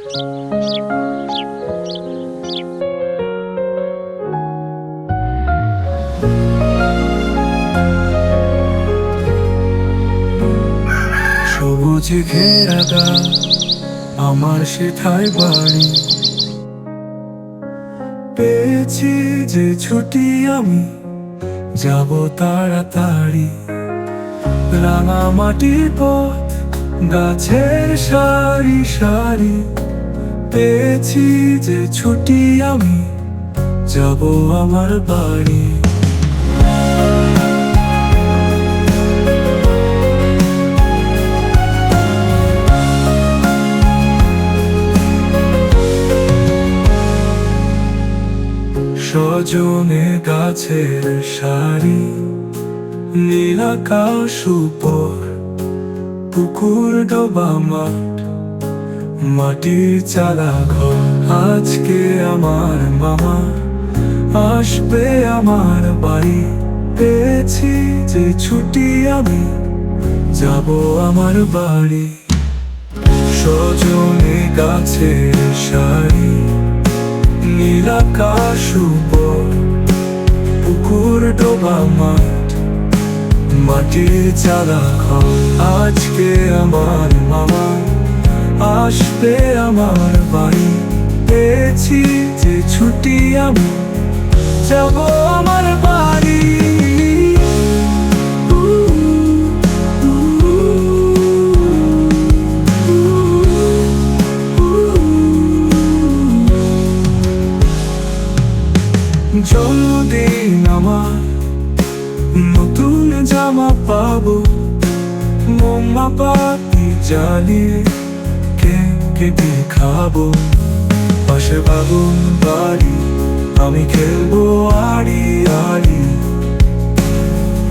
সবুজে ঘেরা গান আমার সেথায় বাড়ি, পেয়েছি যে ছুটি আমি যাব তাড়াতাড়ি। রাঙা মাটির পথ, গাছের সারি সারি, পেয়েছি যে ছুটি আমি যাব আমার বাড়ি। সজনে গাছের সারি, নীল আকাশ উপর, পুকুর ডোবা মাঠ, মাটির চালা ঘর। আজকে আমার মামা আসবে আমার বাড়ি, পেয়েছি যে ছুটি আমি যাব আমার বাড়ি। সজনে গাছের সারি, নীল আকাশ উপর, পুকুর ডোবা মাঠ, মাটির চালা ঘর। আজকে আমার মামা আসবে আমার বাড়ি, পেয়েছি যে ছুটি আমি যাব আমার বাড়ি। জন্মদিন আমার, নতুন জামা পাবো, মোমবাতি জ্বালিয়ে কেক কেটে খাবো। পাশে বাবুর বাড়ি, আমি খেলবো আড়ি আড়ি,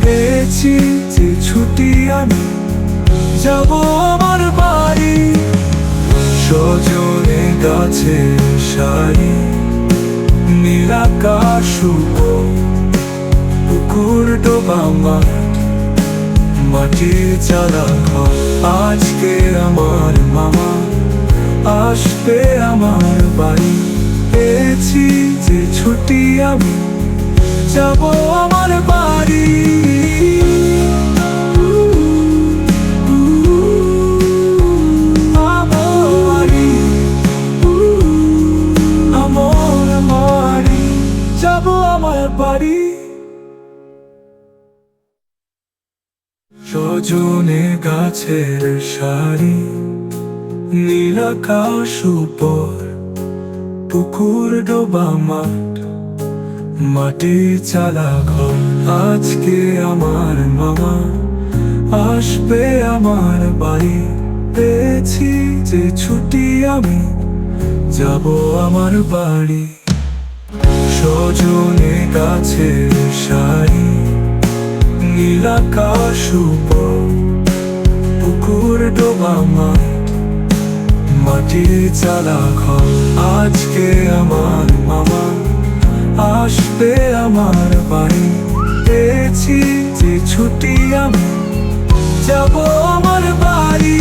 পেয়েছি যে ছুটি আমি যাব আমার বাড়ি। সজনে গাছের সারি, নীল আকাশ উপর, পুকুর ডোবা মাঠ, মাটির চালা ঘর। আজকে আমার মামা আসবে আমার বাড়ি, পেয়েছি যে ছুটি আমি যাব আমার বাড়ি। যাব আমার বাড়ি। সজনে গাছের সারি, নীল আকাশ উপর, পুকুর ডোবা মাঠ, মাটির চালা ঘর। আজকে আমার মামা আসবে আমার বাড়ি, পেয়েছি যে ছুটি আমি যাব আমার বাড়ি। সজনে গাছের সারি, নীল আকাশ উপর, পুকুর ডোবা মাঠ, মাটির চালা ঘর। আজকে আমার মামা আসবে আমার বাড়ি, পেয়েছি যে ছুটি আমি যাব আমার বাড়ি।